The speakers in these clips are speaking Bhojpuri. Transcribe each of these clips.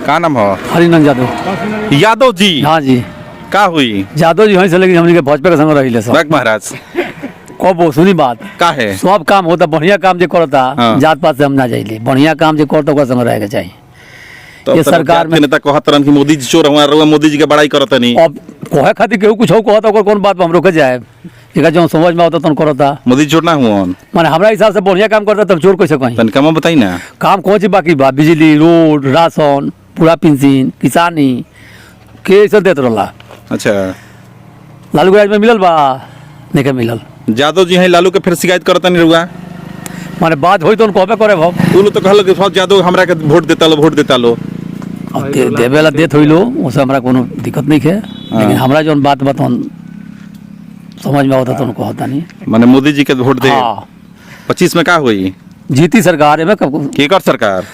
का नाम हो? हरिनंद यादव। यादव जी? हाँ जी। का हुई? यादव जी वहीं से लेकिन हमने के भाजपा के संग रही सब महाराज कब सुनी बात का है सब काम होता बढ़िया काम जो करता। हाँ। जात पात से हम ना जाइए बढ़िया काम जो करता ओकरा संग रहे के चाहिए। तो ये सरकार में नेता कहत रहन कि मोदी जी चोर हमारा मोदी जी के बड़ाई करत नहीं। अब कोहे खातिर केहू कुछ कहता ओकर कौन बात पे हम रोके जाए एक जो समझ में आता तन करता। मोदी चोर ना हुआ माने हमरा हिसाब से बढ़िया काम करता तब चोर कैसे कहीं। तन कम बताई ना काम कौन सी बाकी बा बिजली रोड राशन पूरा पेंशन किसानी के सब देत रहला। अच्छा लालू राज में मिलल बा नहीं के मिलल। यादव जी हैं लालू के फिर शिकायत करता नहीं रुआ माने बात होई तो उनको कहबे करे भाव तू तो कहल कि सब यादव हमरा के वोट देता लो अब देवेला देत होई लो उससे हमरा कोनो दिक्कत नहीं है। लेकिन हमरा जोन बात बताऊं समझ में आवता तो उनको होता नहीं। माने मोदी जी के वोट दे। हाँ 25 में का हुई जीती सरकार है केकर सरकार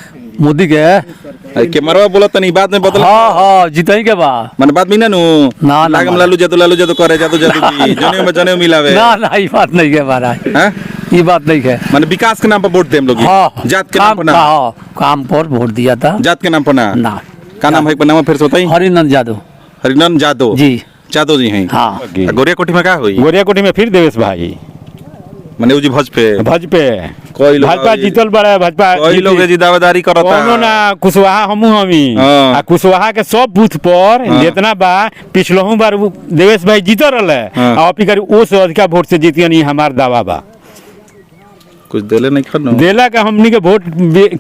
मोदी के मरवा बोला तनी बाद में बदल। हाँ जीतई के बा माने बाद में ना ना लागम लालू जादू करे जादू जी जने मिलावे ना ये बात नहीं है महाराज। हैं ये बात नहीं है। माने विकास के नाम पर वोट दे हम लोग जात के नाम पर ना काम पर वोट दिया था जात के नाम पर ना का नाम है नाम फिर से बताइए। हरिनंद यादव। हरिनंद यादव जी यादव जी हैं। हाँ गोरिया कोठी में का हुई? गोरिया कोठी में फिर देवेश भाई माने जी भजपे कोई लोग भाजपा जीतल बड़ा भाजपा कोई लोग जी दावेदारी करता कोनो ना कुशवाहा हमू हमी आ कुशवाहा के सब बूथ पर जितना बा पिछलहू बार देवेश भाई जीत रहले आ अभी कर ओ से अधिक वोट से जीतियन ई हमार दावा बा। कुछ देले नहीं खनो देला का हमनी के वोट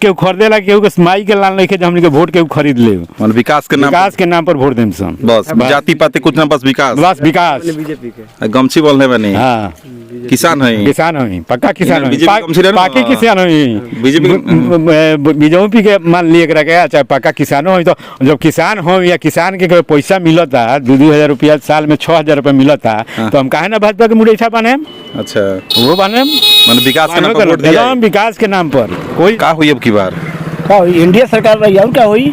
के खरीदेला केहू के माई के लाल नहीं के हमनी के वोट के खरीद ले मन विकास के नाम पर वोट देम सन बस जाति पाति कुछ ना बस विकास बीजेपी के गमछी बोलने बनी। हां किसान है पक्का किसान है पाकी किसान है बीजेपी के मान लिए रखे चाहे पक्का किसानो हो तो जब किसान हो या किसान के पैसा मिलता 2,000 रुपया साल में 6,000 रुपया मिलता तो हम काहे ना भाजपा के मुड़ेछा बने। अच्छा वो बने माने विकास के नाम पर वोट दिया विकास के नाम पर कोई का हुई अब की बार का हुई इंडिया सरकार रही और क्या हुई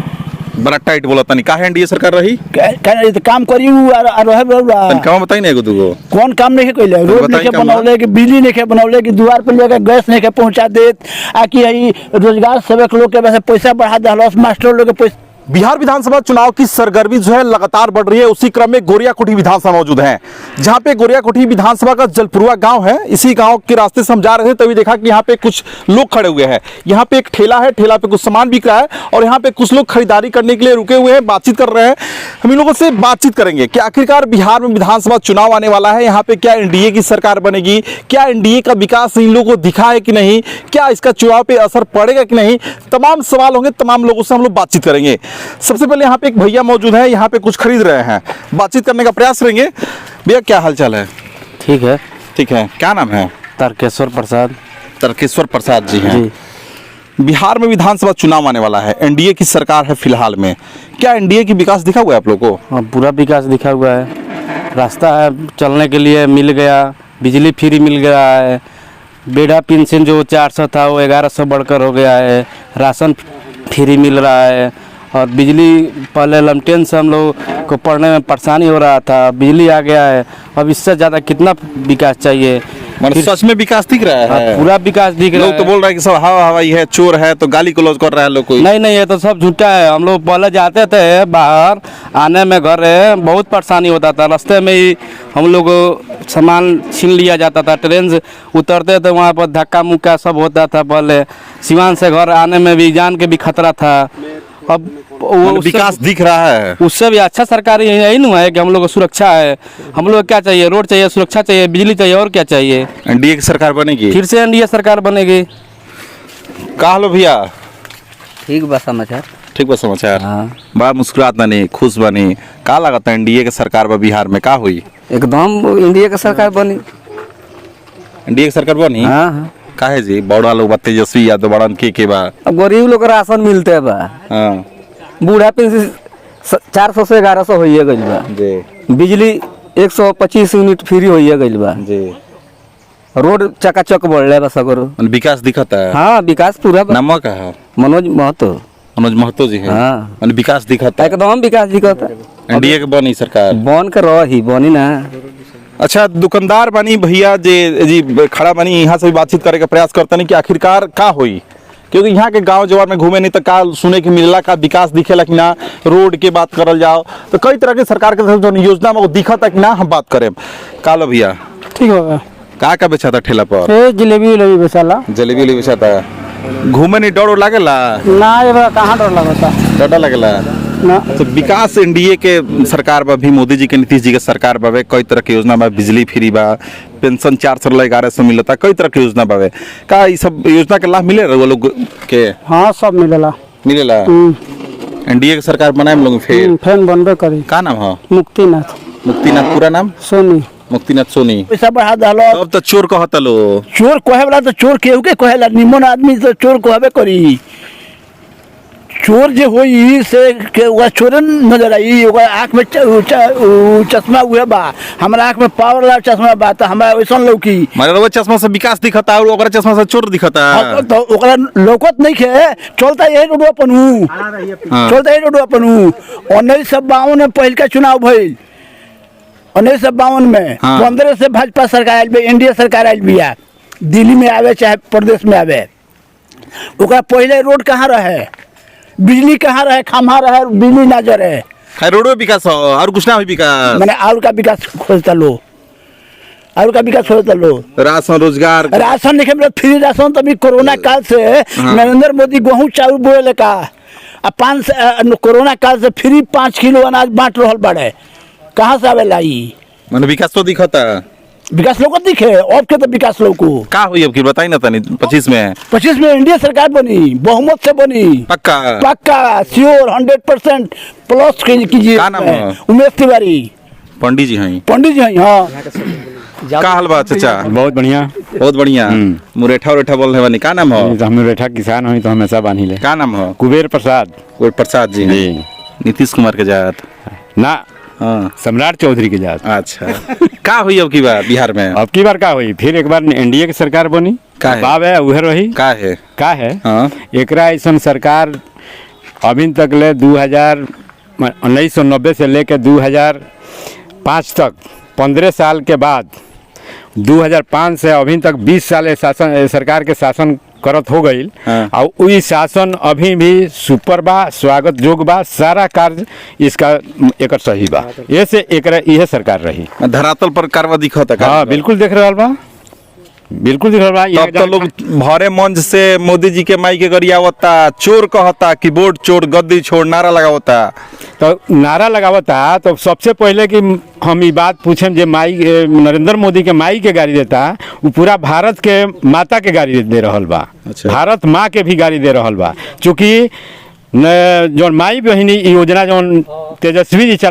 बड़ा टाइट बोला तनी काहे एनडीए सरकार रही काम करी रहे तनी काम बताई ना एगो दूगो कौन काम नहीं कइले रोड नहीं बनौले कि बिजली नहीं बनौले कि द्वार पर लेकर गैस नहीं पहुंचा देत आ कि रोजगार सेवक लोग के वैसे पैसा बढ़ा दहलस मास्टर लोग के पैसा। बिहार विधानसभा चुनाव की सरगर्मी जो है लगातार बढ़ रही है। उसी क्रम में गोरिया कोठी विधानसभा मौजूद है जहां पे गोरिया कोठी विधानसभा का जलपुरवा गांव है। इसी गांव के रास्ते से हम जा रहे थे तभी देखा कि यहाँ पे कुछ लोग खड़े हुए हैं। यहाँ पे एक ठेला है ठेला पे कुछ सामान बिक रहा है और यहाँ पे कुछ लोग खरीदारी करने के लिए रुके हुए हैं बातचीत कर रहे हैं। हम इन लोगों से बातचीत करेंगे कि आखिरकार बिहार में विधानसभा चुनाव आने वाला है। यहाँ पे क्या एनडीए की सरकार बनेगी क्या एनडीए का विकास इन लोगों को दिखा है कि नहीं क्या इसका चुनाव पे असर पड़ेगा कि नहीं तमाम सवाल होंगे तमाम लोगों से हम लोग बातचीत करेंगे। सबसे पहले यहाँ पे एक भैया मौजूद है यहाँ पे कुछ खरीद रहे हैं बातचीत करने का प्रयास करेंगे। भैया क्या हालचाल है? ठीक है क्या नाम है? तारकेश्वर प्रसाद जी हैं जी। बिहार में विधानसभा चुनाव आने वाला है एनडीए की सरकार है फिलहाल में क्या एनडीए की विकास दिखा हुआ है आप लोगों को? पूरा विकास दिखा हुआ है रास्ता है चलने के लिए मिल गया बिजली फ्री मिल गया है बेड़ा पेंशन जो 400 था वो 1100 बढ़कर हो गया है राशन फ्री मिल रहा है और बिजली पहले लमटेन से हम लोग को पढ़ने में परेशानी हो रहा था बिजली आ गया है अब इससे ज़्यादा कितना विकास चाहिए मतलब सच में विकास दिख रहा है? पूरा विकास दिख रहा है। लोग तो बोल रहे हैं कि सब हवाई है चोर है तो गाली गलौज कर रहा है लोग कोई नहीं ये तो सब झूठा है। हम लोग पहले जाते थे बाहर आने में घर बहुत परेशानी होता था रास्ते में ही हम लोग सामान छीन लिया जाता था ट्रेन से उतरते थे वहाँ पर धक्का मुक्का सब होता था पहले सिवान से घर आने में भी जान के भी खतरा था। अब वो विकास दिख रहा है उससे भी अच्छा सरकारी यही नहीं है कि हम लोग को सुरक्षा है हम लोग क्या चाहिए रोड चाहिए सुरक्षा चाहिए बिजली चाहिए और क्या चाहिए। एनडीए की सरकार बनेगी फिर से एनडीए सरकार बनेगी। का लो भैया ठीक बा समाचार हाँ। बड़ा मुस्कुरात बनी खुश बनी का लगता है एनडीए की सरकार बा बिहार में का हुई? एकदम इंडिया की सरकार बनी एनडीए की सरकार बनी हाँ काहे जी बड़ा लोग तेजस्वी यादव बड़न के बा अब गरीब लोग राशन मिलते बा हाँ बूढ़ा पेंशन 400 से 1100 होइए गइल बा जी बिजली 125 यूनिट फ्री होइए गइल बा जी रोड चकाचक बढ़ले बा सगरो विकास दिखता है। हाँ विकास पूरा नाम का है? मनोज महतो जी है। हाँ विकास दिखता है एकदम विकास दिखता एनडीए के बनी सरकार बन के रही बनी ना। अच्छा दुकानदार बनी भैया जी खड़ा बनी यहाँ से भी बातचीत करे का प्रयास करते नहीं कि आखिरकार का हुई क्योंकि यहाँ के गांव जवार में घूमे नहीं तो का सुने के मिलेला का विकास दिखेला कि ना, रोड के बात करल जाओ तो कई तरह के सरकार के तरफ जो योजना में वो दिखता कि ना, हम बात करें कालो भैया ठीक होगा। का बेचा था ठेला पर? ये जलेबी उलेबी बेचाला। जलेबी उलेबी बेचा था। घूमे नहीं डर लागेला? ना ये बड़ा कहाँ डर लगता डर लगेला ना। तो विकास एनडीए के सरकार बा भी, मोदी जी के नीतीश जी के सरकार बावे, कई तरह के योजना बा, बिजली फ्री बा, पेंशन 411 मिलता, कई तरह के योजना बावे। का ये सब योजना के लाभ मिले वो लोग के? हाँ सब मिलेला। मिलेला। एनडीए के सरकार बनाए हम लोग फिर फैन बनबे करी। का नाम है? मुक्तिनाथ। मुक्तिनाथ पूरा नाम? सोनी। मुक्तिनाथ सोनी। पैसा बढ़ा दलो। अब तो चोर कहता लो। चोर कहे वाला तो चोर केहू के कहेला, निमन आदमी तो चोर कहबे करी। चोर जे होई से के ओकरा चोर नजर आई, ओकरा आँख में चश्मा हुए बा, हमरा आँख में पावर वाला चश्मा बा, तो हमरा वैसन लौकी। मारे वो चश्मा से विकास दिखता और ओकरा चश्मा से चोर दिखता। तो ओकरा लौकत नहीं खे, चलता यही रोड अपनू, चलता यही रोड अपनू। 1952 में पहल का चुनाव भइल, 1952 में 15 से भाजपा सरकार आयल बे, एनडीए सरकार आयल बिया, दिल्ली में आवे चाहे प्रदेश में आवे। ओकरा पहले रोड कहाँ रहे, बिजली कहाँ रहे, खम्हा रहे, बिजली ना जरे। रोडो विकास हो और कुछ ना हो विकास। मैंने आलू का विकास खोजता लो, आलू का विकास खोजता लो। राशन रोजगार, राशन नहीं मिले, फ्री राशन। तभी कोरोना काल से नरेंद्र मोदी गेहूँ चाउर बोए लेका, कोरोना काल से फ्री 5 किलो अनाज बांट रहल बड़े। कहाँ से आवे लाई? मैंने विकास तो दिखता, विकास लोग दिखे। अब के तो विकास लोग को का हुई अब की बताई ना तनी। 25 में एनडीए सरकार बनी, बहुमत से बनी, पक्का पक्का श्योर 100% प्लस कीजिए। का नाम है? उमेश तिवारी। पंडित जी हैं? पंडित जी हैं। हाँ का हाल बा चाचा? बहुत बढ़िया, बहुत बढ़िया। मुरेठा उरेठा बोल रहे बनी, का नाम हो? तो हम बैठा किसान हुई तो हमेशा बांधी ले। का नाम हो? कुबेर प्रसाद। कोई प्रसाद जी हैं? नीतीश कुमार के जात ना, हाँ सम्राट चौधरी के जात। अच्छा का हुई अब की बार बिहार में? अब की बार का हुई, फिर एक बार एनडीए की सरकार बनी। का है? बाब है उहे रही। का है? हाँ। एकरा ऐसा सरकार अभी तक ले 1990 से लेकर 2005 तक 15 साल के बाद 2005 से अभी तक 20 साल शासन सरकार के शासन करत हो गई। और वही शासन अभी भी सुपर बा, स्वागत जोग बा, सारा कार्य इसका एक सही बा। ये से एक यह सरकार रही। धरातल पर कार्रवाई दिखता का? हाँ बिल्कुल देख रहा बा, बिल्कुल दिख रहा बा। तब तो लोग भरे मंच से मोदी जी के माई के गरियावता, चोर कहता, कीबोर्ड चोर, गद्दी छोड़ नारा लगावता। तो नारा लगावता तो सबसे पहले कि हम ये बात पूछें जे माई नरेंद्र मोदी के माई के गाड़ी देता, वो पूरा भारत के माता के गाड़ी दे रहल बा। अच्छा। भारत माँ के भी गाड़ी दे रहल बा, चूँकि जो माई बहिनी योजना जो तेजस्वी जी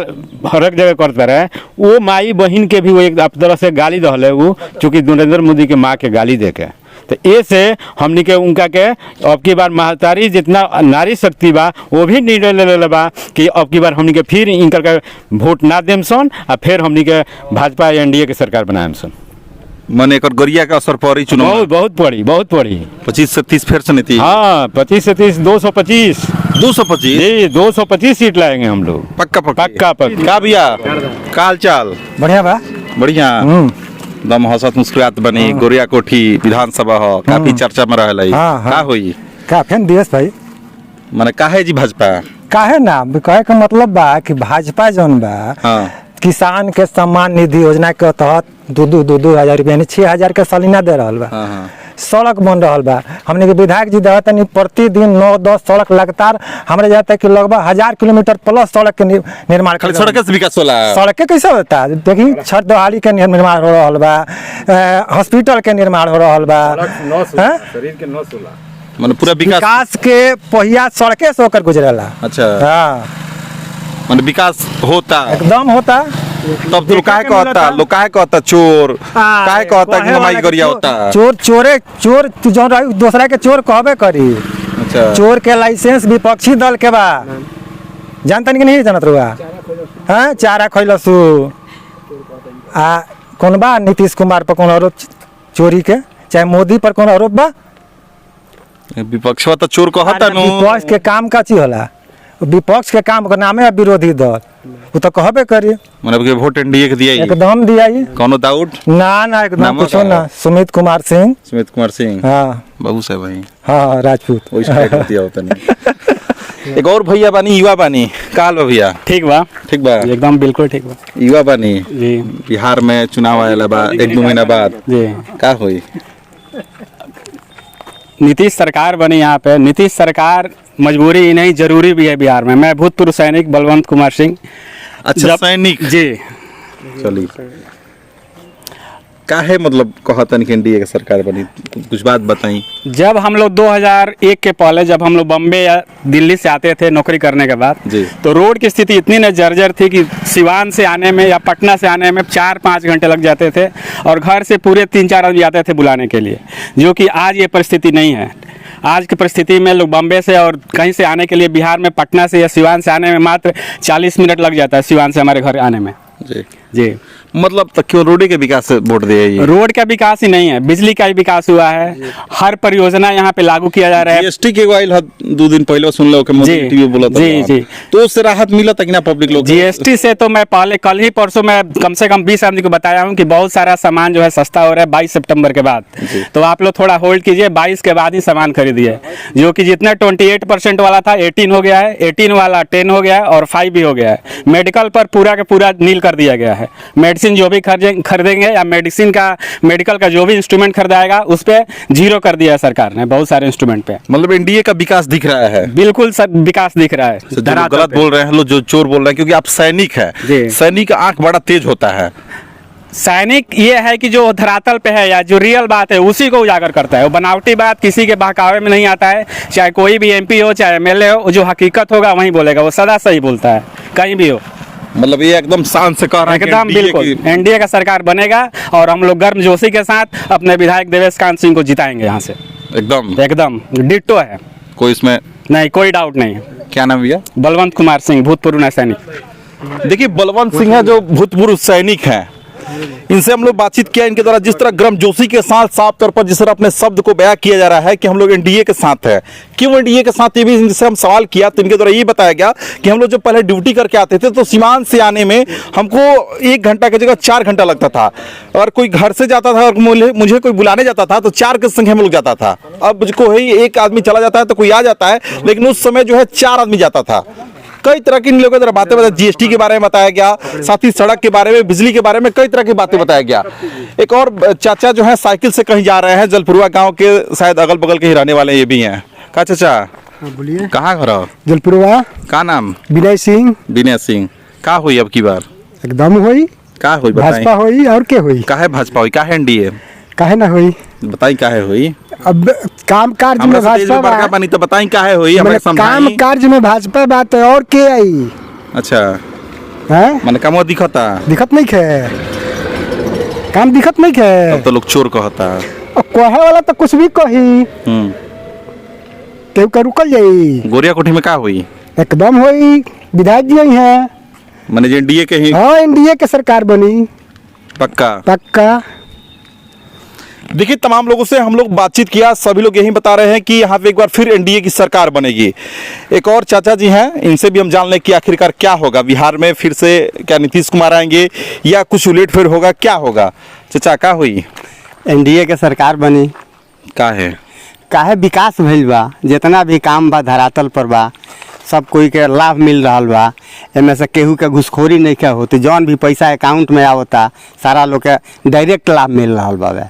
हर एक जगह करते रहे, वो माई बहन के भी वो एक तरह से गाली दहल है वो, चूँकि नरेंद्र मोदी के माँ के गाली दे के। तो ये से हमनी के उनका के अब की बार महतारी जितना नारी शक्ति बा वो भी निर्णय ले ले बा कि अब की बार हमनी के फिर इनकर के वोट ना देम सन, और फिर हमनी के भाजपा एनडीए के सरकार बनाएम सन। मने एकर गरिया का असर पड़ी चुनाव? बहुत पड़ी, बहुत पड़ी। 25 से 30 फिर से नीति? हाँ 25 से 30, 225 225 225 सीट लाएंगे हम लोग। पक्का पक्का पक्का पक्का। का भैया काल चाल? बढ़िया बा, बढ़िया। दम हंसत मुस्कुरात बनी। गोरिया कोठी विधानसभा हो, काफी चर्चा में रहल है। का होई? का फेन दिवस भाई माने काहे जी भाजपा? काहे ना कहे का मतलब बा कि भाजपा जौन बा किसान के सम्मान निधि योजना के तहत 2,000 रुपया यानी 6,000 के सालाना दे रहल बा। सड़क बन रहल बा। हमने के विधायक जी देवत नहीं प्रतिदिन 9-10 सड़क लगातार हमारे जाता है कि लगभग 1000 किलोमीटर प्लस सड़क के निर्माण। खाली सड़क से विकास होला? सड़क कैसे होता है? देखिए छठ दोहाली के निर्माण हो रहा बा, हॉस्पिटल के निर्माण हो रहा बा, शरीर के नस होला, माने पूरा विकास के पहिया सड़के से होकर गुजरेला। अच्छा हाँ माने विकास होता एकदम होता। तब तो काहे कहता चोर, काहे कहता कि माई गरिया होता? चोर जो दूसरा के चोर कहबे करी। अच्छा। चोर के लाइसेंस विपक्षी दल के बा, जानता नहीं कि नहीं जानत रुआ? हाँ चारा खैलसु आ कौन बा नीतीश कुमार पर कौन आरोप चोरी के, चाहे मोदी पर कौन आरोप बा? विपक्ष तो चोर कहता नु। विपक्ष के काम का चीज होला? विपक्ष के काम का नामे है विरोधी दल। वो तो कहबे करिए मतलब कि वोट एनडीए के दिया ही एकदम दिया ही कौनो डाउट ना एकदम नामो कुछ का? ना सुमित कुमार सिंह सुमित कुमार सिंह हाँ बाबू साहब भाई हाँ राजपूत वही शिकायत दिया होता नहीं एक और भैया बानी युवा बानी काल बा भैया ठीक बा ठीक बा एकदम बिल्कुल ठीक बा युवा बानी जी बिहार में चुनाव आएला बा 1-2 महीना बाद जी का होई नीतीश सरकार बनी यहाँ पे नीतीश सरकार मजबूरी ही नहीं जरूरी भी है बिहार में। मैं भूतपूर्व सैनिक बलवंत कुमार सिंह अच्छा सैनिक जी चली काहे मतलब कहतन कि एनडीए के सरकार बनी कुछ बात बताई जब हम लोग 2001 के पहले जब हम लोग बम्बे या दिल्ली से आते थे नौकरी करने के बाद जी। तो रोड की स्थिति इतनी न जर्जर थी कि सिवान से आने में या पटना से आने में 4-5 घंटे लग जाते थे और घर से पूरे 3-4 आदमी आते थे बुलाने के लिए, जो कि आज ये परिस्थिति नहीं है। आज की परिस्थिति में लोग बम्बे से और कहीं से आने के लिए बिहार में पटना से या सिवान से आने में मात्र 40 मिनट लग जाता है सिवान से हमारे घर आने में जी जी। मतलब तक क्यों रोड के विकास से वोट दिया ये रोड का विकास ही नहीं है, बिजली का ही विकास हुआ है, हर परियोजना यहाँ पे लागू किया जा रहा है। जीएसटी के आइल 2 दिन पहले सुन लो कि मोदी जी, टीवी बोला था जी, जी। तो उससे राहत मिला तक ना पब्लिक लोग जीएसटी से तो मैं पहले कल ही परसों मैं कम से कम 20 आदमी को बताया हूँ कि बहुत सारा सामान जो है सस्ता हो रहा है 22 सितंबर के बाद। तो आप लोग थोड़ा होल्ड कीजिए, 22 के बाद ही सामान खरीदिए। जो कि जितना 28% वाला था 18 हो गया है, 18 वाला 10 हो गया है और 5 भी हो गया है। मेडिकल पर पूरा का पूरा नील कर दिया गया है। मेडिसिन जो भी खरीदेंगे या मेडिकल का जो भी इंस्ट्रूमेंट खरीदाएगा उस पर 0 कर दिया है सरकार ने बहुत सारे इंस्ट्रूमेंट पे। मतलब एनडीए का विकास दिख रहा है बिल्कुल सब विकास दिख रहा है। जो गलत बोल रहे हैं लोग जो चोर बोल रहे हैं क्योंकि आप सैनिक है जी। सैनिक का आंख बड़ा तेज होता है। सैनिक ये है कि जो धरातल पे है या जो रियल बात है उसी को उजागर करता है। वो बनावटी बात किसी के बहकावे में नहीं आता है, चाहे कोई भी एमपी हो चाहे एमएलए हो, जो हकीकत होगा वही बोलेगा, वो सदा सही बोलता है कहीं भी हो। मतलब ये एकदम शान से कह रहा है कि एकदम NDA बिल्कुल की- एनडीए का सरकार बनेगा और हम लोग गर्मजोशी के साथ अपने विधायक देवेश कांत सिंह को जिताएंगे यहाँ से। एकदम डिट्टो है, कोई इसमें नहीं कोई डाउट नहीं है। क्या नाम भैया बलवंत कुमार सिंह भूतपूर्व सैनिक। देखिए बलवंत सिंह है जो भूतपूर्व सैनिक हैं, इनसे हम लोग बातचीत किया। इनके द्वारा जिस तरह गर्मजोशी के साथ साफ तौर पर जिस तरह अपने शब्द को बयां किया जा रहा है कि हम लोग एनडीए के साथ है, क्यों एनडीए के साथ, ये भी इनसे हम सवाल किया तो इनके द्वारा ये बताया गया कि हम लोग जब पहले ड्यूटी करके आते थे तो सीमान से आने में हमको 1 घंटा की जगह 4 घंटा लगता था। और कोई घर से जाता था और मुझे कोई बुलाने जाता था तो 4 की संख्या में लोग जाता था। अब कोई एक आदमी चला जाता है तो कोई आ जाता है, लेकिन उस समय जो है 4 आदमी जाता था। कई तरह की इन लोगों की बातें बताया, जीएसटी के बारे में बताया गया, साथ ही सड़क के बारे में, बिजली के बारे में कई तरह की बातें बताया गया। एक और चाचा जो है साइकिल से कहीं जा रहे हैं, जलपुरवा गांव के शायद अगल बगल के ही रहने वाले ये भी हैं। का चाचा बोलिए कहाँ घर हो? जलपुरवा का नाम? विनय सिंह। विनय सिंह। का हुई अब की बार? एकदम होई का हुई भाजपा बताई? होई और के होई काहे भाजपा हुई, काहे एनडीए? काहे ना होई। बताई काहे हुई? अब काम कार्य हमरा में से तेज भाजपा में बड़का बा, बनी तो बताई काहे हुई, हमें मने काम समझाई। कार्य में भाजपा बात है और के आई अच्छा है माने कामो दिखता, दिखत नहीं खे काम दिखत नहीं खे। अब तो लोग चोर कहता। और कहे वाला तो कुछ भी कही केहू का रुकल जाई। गोरिया कोठी में का हुई? एकदम होई, विधायक जी आई हैं। माने जो एनडीए के ही हाँ एनडीए के सरकार बनी पक्का। पक्का। देखिए तमाम लोगों से हम लोग बातचीत किया, सभी लोग यही बता रहे हैं कि यहाँ पे एक बार फिर एनडीए की सरकार बनेगी। एक और चाचा जी हैं, इनसे भी हम जान लें कि आखिरकार क्या होगा बिहार में, फिर से क्या नीतीश कुमार आएंगे या कुछ उलट फिर होगा, क्या होगा? चाचा का हुई? एनडीए के सरकार बनी। काहे विकास भइल बा, जितना भी काम बा धरातल पर बा, सब कोई के लाभ मिल रहा बा। एमे से केहू के घुसखोरी नहीं क्या होती, जौन भी पैसा अकाउंट में आवता सारा लोग के डायरेक्ट लाभ मिल रहा बा।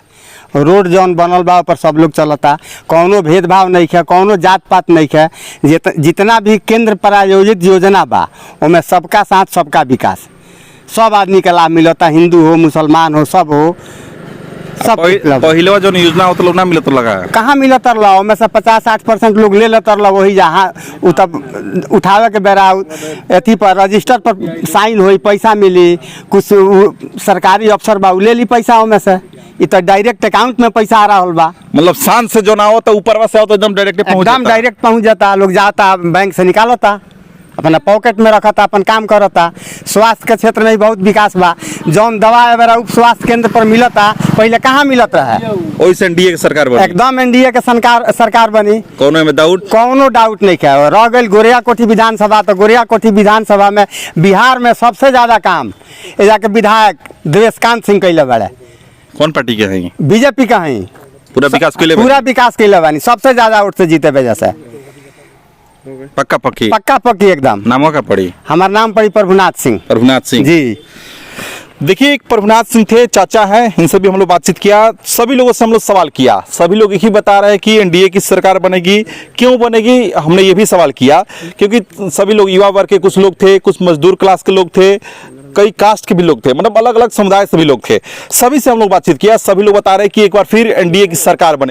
रोड जौन बनल बा पर सब लोग चलता, कौनो भेदभाव नहीं है, कौनो जात पात नहीं है। जितना भी केंद्र प्रायोजित योजना बा उनमें सबका साथ सबका विकास, सब आदमी के लाभ मिलता, हिंदू हो मुसलमान हो सब हो सब। पहले जो योजना हो तो लोग ना मिलत लगा, कहाँ मिलत रहा, उनमें से 50-60% लोग ले लेते रहा। वही जहाँ तब उठावे के बेरा अथी पर रजिस्टर पर साइन हुई, पैसा मिली, कुछ सरकारी अफसर बा ले ली पैसा उनमें से, ये तो डायरेक्ट अकाउंट में पैसा आ रहा बा। मतलब शान से जो ना हो तो ऊपर से हो तो एकदम डायरेक्ट एकदम डायरेक्ट पहुँच जाता, लोग जाता बैंक से निकालता अपना पॉकेट में रखता, अपन काम करता। स्वास्थ्य के क्षेत्र में भी बहुत विकास बा। जौन दवा वगैरह उप स्वास्थ्य केंद्र पर मिलता, पहले कहाँ मिलत रहे। ओइसे एनडीए के सरकार बनी, एकदम एनडीए के सरकार बनी, कोनो में कौनो डाउट नहीं है। रह गई गोरिया कोठी विधानसभा, तो गोरिया कोठी विधानसभा में बिहार में सबसे ज्यादा काम ए जाके विधायक देवेशकांत सिंह कैले बड़े। कौन पार्टी के हैं? बीजेपी का है। पूरा विकास के लिए पूरा विकास कैले बानी, सबसे ज्यादा वोट से जीते वजह से। पक्का पक्की एकदम। नामों का पड़ी? हमारा नाम पड़ी प्रभुनाथ सिंह जी। देखिए, एक प्रभुनाथ सिंह थे, चाचा हैं, इनसे भी हम लोग बातचीत किया। सभी लोगों से हम लोग सवाल किया, सभी लोग एक ही बता रहे हैं कि एनडीए की सरकार बनेगी। क्यों बनेगी, हमने ये भी सवाल किया, क्योंकि सभी लोग युवा वर्ग के कुछ लोग थे, कुछ मजदूर क्लास के लोग थे, कई कास्ट के भी लोग थे, मतलब अलग अलग समुदाय से भी लोग थे। सभी से हम लोग बातचीत किया, सभी लोग बता रहे हैं कि एक बार फिर एनडीए की सरकार बने।